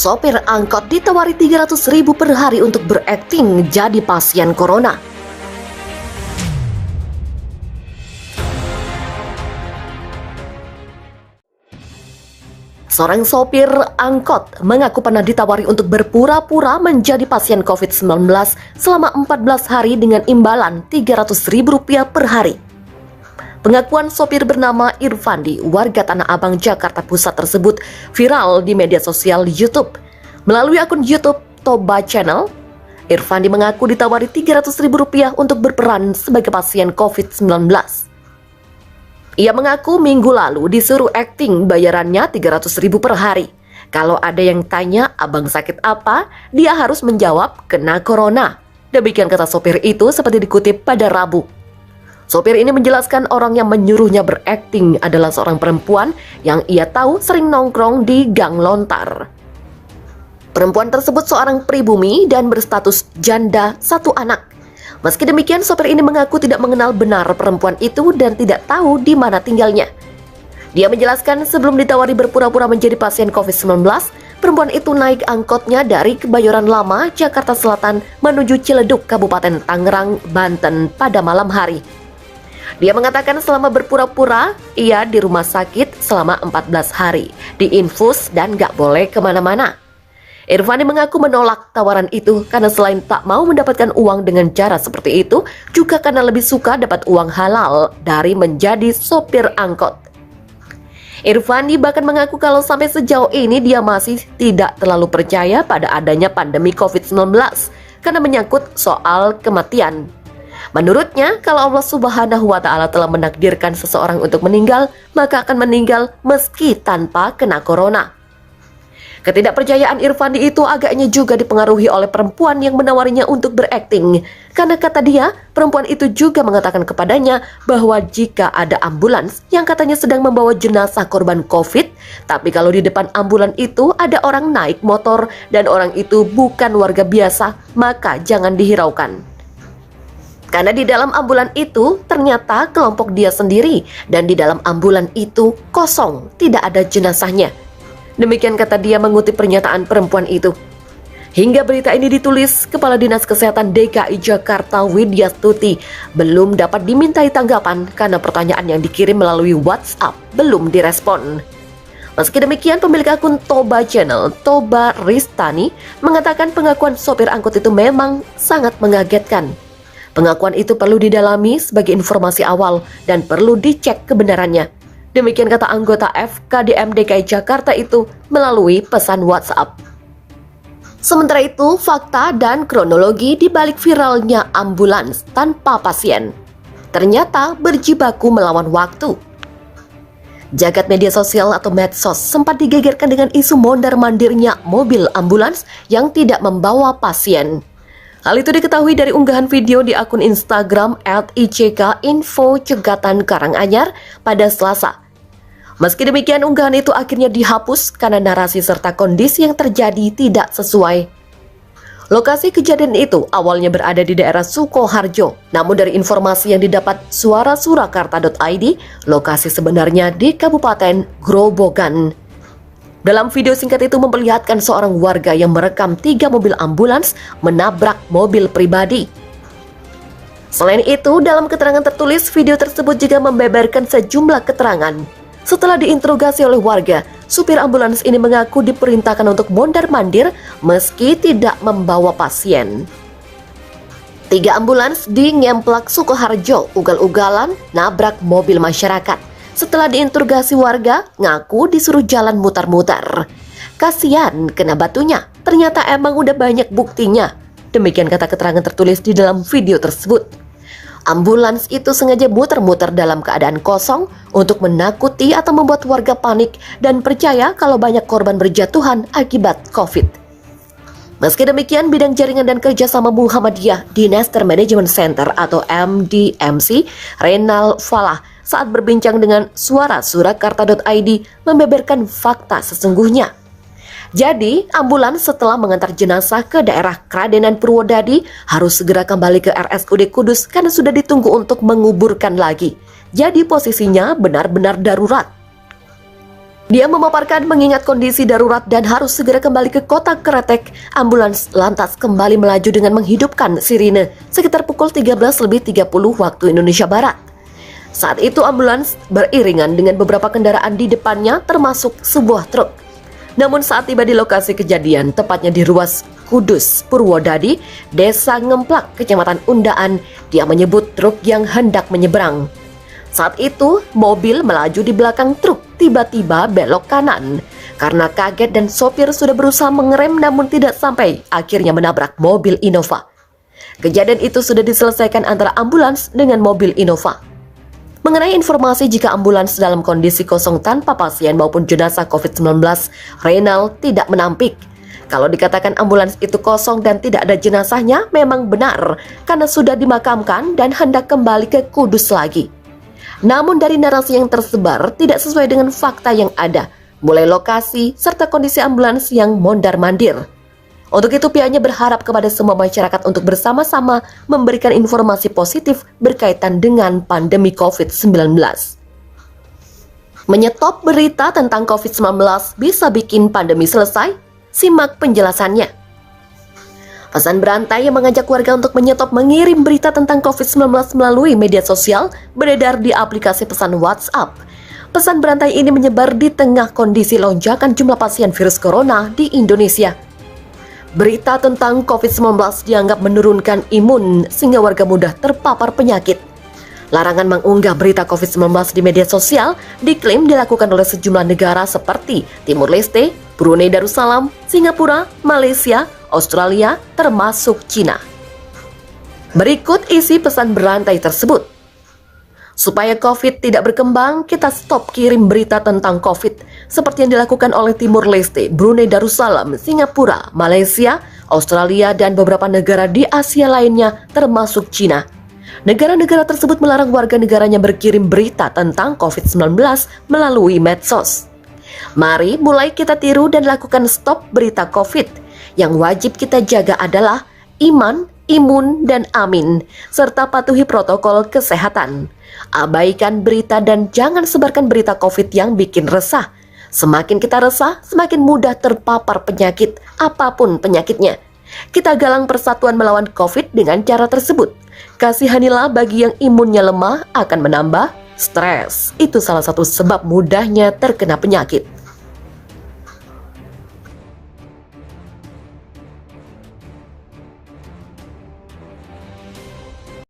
Sopir angkot ditawari 300.000 per hari untuk berakting jadi pasien corona. Seorang sopir angkot mengaku pernah ditawari untuk berpura-pura menjadi pasien COVID-19 selama 14 hari dengan imbalan Rp300.000 per hari. Pengakuan sopir bernama Irfandi, warga Tanah Abang, Jakarta Pusat tersebut viral di media sosial YouTube. Melalui akun YouTube Toba Channel, Irfandi mengaku ditawari Rp300.000 untuk berperan sebagai pasien COVID-19. Ia mengaku minggu lalu disuruh akting, bayarannya Rp300.000 per hari. Kalau ada yang tanya, abang sakit apa? Dia harus menjawab, kena corona. Demikian kata sopir itu seperti dikutip pada Rabu. Sopir ini menjelaskan orang yang menyuruhnya berakting adalah seorang perempuan yang ia tahu sering nongkrong di gang lontar. Perempuan tersebut seorang pribumi dan berstatus janda satu anak. Meski demikian, sopir ini mengaku tidak mengenal benar perempuan itu dan tidak tahu di mana tinggalnya. Dia menjelaskan sebelum ditawari berpura-pura menjadi pasien COVID-19, perempuan itu naik angkotnya dari Kebayoran Lama, Jakarta Selatan menuju Ciledug, Kabupaten Tangerang, Banten pada malam hari. Dia mengatakan selama berpura-pura, ia di rumah sakit selama 14 hari, diinfus dan gak boleh kemana-mana. Irfandi mengaku menolak tawaran itu karena selain tak mau mendapatkan uang dengan cara seperti itu, juga karena lebih suka dapat uang halal dari menjadi sopir angkot. Irfandi bahkan mengaku kalau sampai sejauh ini dia masih tidak terlalu percaya pada adanya pandemi COVID-19 karena menyangkut soal kematian. Menurutnya, kalau Allah Subhanahu wa Ta'ala telah menakdirkan seseorang untuk meninggal, maka akan meninggal meski tanpa kena corona. Ketidakpercayaan Irfandi itu agaknya juga dipengaruhi oleh perempuan yang menawarinya untuk berakting. Karena kata dia, perempuan itu juga mengatakan kepadanya bahwa jika ada ambulans yang katanya sedang membawa jenazah korban COVID, tapi kalau di depan ambulan itu ada orang naik motor dan orang itu bukan warga biasa, maka jangan dihiraukan. Karena di dalam ambulan itu ternyata kelompok dia sendiri dan di dalam ambulan itu kosong, tidak ada jenazahnya. Demikian kata dia mengutip pernyataan perempuan itu. Hingga berita ini ditulis, Kepala Dinas Kesehatan DKI Jakarta Widya Stuti belum dapat dimintai tanggapan karena pertanyaan yang dikirim melalui WhatsApp belum direspon. Meski demikian, pemilik akun Toba Channel, Toba Ristani, mengatakan pengakuan sopir angkot itu memang sangat mengagetkan. Pengakuan itu perlu didalami sebagai informasi awal dan perlu dicek kebenarannya. Demikian kata anggota FKDM DKI Jakarta itu melalui pesan WhatsApp. Sementara itu, fakta dan kronologi di balik viralnya ambulans tanpa pasien ternyata berjibaku melawan waktu. Jagat media sosial atau medsos sempat digegerkan dengan isu mondar-mandirnya mobil ambulans yang tidak membawa pasien. Hal itu diketahui dari unggahan video di akun Instagram @ICK_info_Cegatan Karanganyar pada Selasa. Meski demikian, unggahan itu akhirnya dihapus karena narasi serta kondisi yang terjadi tidak sesuai. Lokasi kejadian itu awalnya berada di daerah Sukoharjo, namun dari informasi yang didapat suarasurakarta.id, lokasi sebenarnya di Kabupaten Grobogan. Dalam video singkat itu memperlihatkan seorang warga yang merekam 3 mobil ambulans menabrak mobil pribadi. Selain itu, dalam keterangan tertulis, video tersebut juga membeberkan sejumlah keterangan. Setelah diinterogasi oleh warga, supir ambulans ini mengaku diperintahkan untuk mondar-mandir meski tidak membawa pasien. 3 ambulans di Ngemplak Sukoharjo ugal-ugalan nabrak mobil masyarakat. Setelah diinterogasi warga, ngaku disuruh jalan mutar-mutar. Kasian kena batunya, ternyata emang udah banyak buktinya. Demikian kata keterangan tertulis di dalam video tersebut. Ambulans itu sengaja muter-muter dalam keadaan kosong untuk menakuti atau membuat warga panik dan percaya kalau banyak korban berjatuhan akibat COVID. Meski demikian, Bidang Jaringan dan Kerjasama Muhammadiyah Disaster Management Center atau MDMC, Renal Falah, saat berbincang dengan suarasurakarta.id membeberkan fakta sesungguhnya. Jadi, ambulans setelah mengantar jenazah ke daerah Kradenan Purwodadi harus segera kembali ke RSUD Kudus karena sudah ditunggu untuk menguburkan lagi. Jadi posisinya benar-benar darurat. Dia memaparkan mengingat kondisi darurat dan harus segera kembali ke kota Kretek, ambulans lantas kembali melaju dengan menghidupkan sirine sekitar pukul 13.30 waktu Indonesia Barat. Saat itu ambulans beriringan dengan beberapa kendaraan di depannya termasuk sebuah truk. Namun saat tiba di lokasi kejadian, tepatnya di ruas Kudus, Purwodadi, Desa Ngemplak, Kecamatan Undaan, dia menyebut truk yang hendak menyeberang. Saat itu, mobil melaju di belakang truk, tiba-tiba belok kanan. Karena kaget dan sopir sudah berusaha mengerem namun tidak sampai, akhirnya menabrak mobil Innova. Kejadian itu sudah diselesaikan antara ambulans dengan mobil Innova. Mengenai informasi jika ambulans dalam kondisi kosong tanpa pasien maupun jenazah COVID-19, Reynal tidak menampik. Kalau dikatakan ambulans itu kosong dan tidak ada jenazahnya, memang benar, karena sudah dimakamkan dan hendak kembali ke Kudus lagi. Namun dari narasi yang tersebar tidak sesuai dengan fakta yang ada, mulai lokasi serta kondisi ambulans yang mondar-mandir. Untuk itu pihaknya berharap kepada semua masyarakat untuk bersama-sama memberikan informasi positif berkaitan dengan pandemi COVID-19. Menyetop berita tentang COVID-19 bisa bikin pandemi selesai? Simak penjelasannya. Pesan berantai yang mengajak warga untuk menyetop mengirim berita tentang COVID-19 melalui media sosial beredar di aplikasi pesan WhatsApp. Pesan berantai ini menyebar di tengah kondisi lonjakan jumlah pasien virus corona di Indonesia. Berita tentang COVID-19 dianggap menurunkan imun sehingga warga mudah terpapar penyakit. Larangan mengunggah berita COVID-19 di media sosial diklaim dilakukan oleh sejumlah negara seperti Timur Leste, Brunei Darussalam, Singapura, Malaysia, Australia, termasuk Cina. Berikut isi pesan berantai tersebut. Supaya COVID tidak berkembang, kita stop kirim berita tentang COVID seperti yang dilakukan oleh Timur Leste, Brunei Darussalam, Singapura, Malaysia, Australia, dan beberapa negara di Asia lainnya termasuk Cina. Negara-negara tersebut melarang warga negaranya berkirim berita tentang COVID-19 melalui medsos. Mari mulai kita tiru dan lakukan stop berita COVID. Yang wajib kita jaga adalah iman, imun, dan amin, serta patuhi protokol kesehatan. Abaikan berita dan jangan sebarkan berita COVID yang bikin resah. Semakin kita resah, semakin mudah terpapar penyakit, apapun penyakitnya. Kita galang persatuan melawan COVID dengan cara tersebut. Kasihanilah bagi yang imunnya lemah akan menambah stres. Itu salah satu sebab mudahnya terkena penyakit.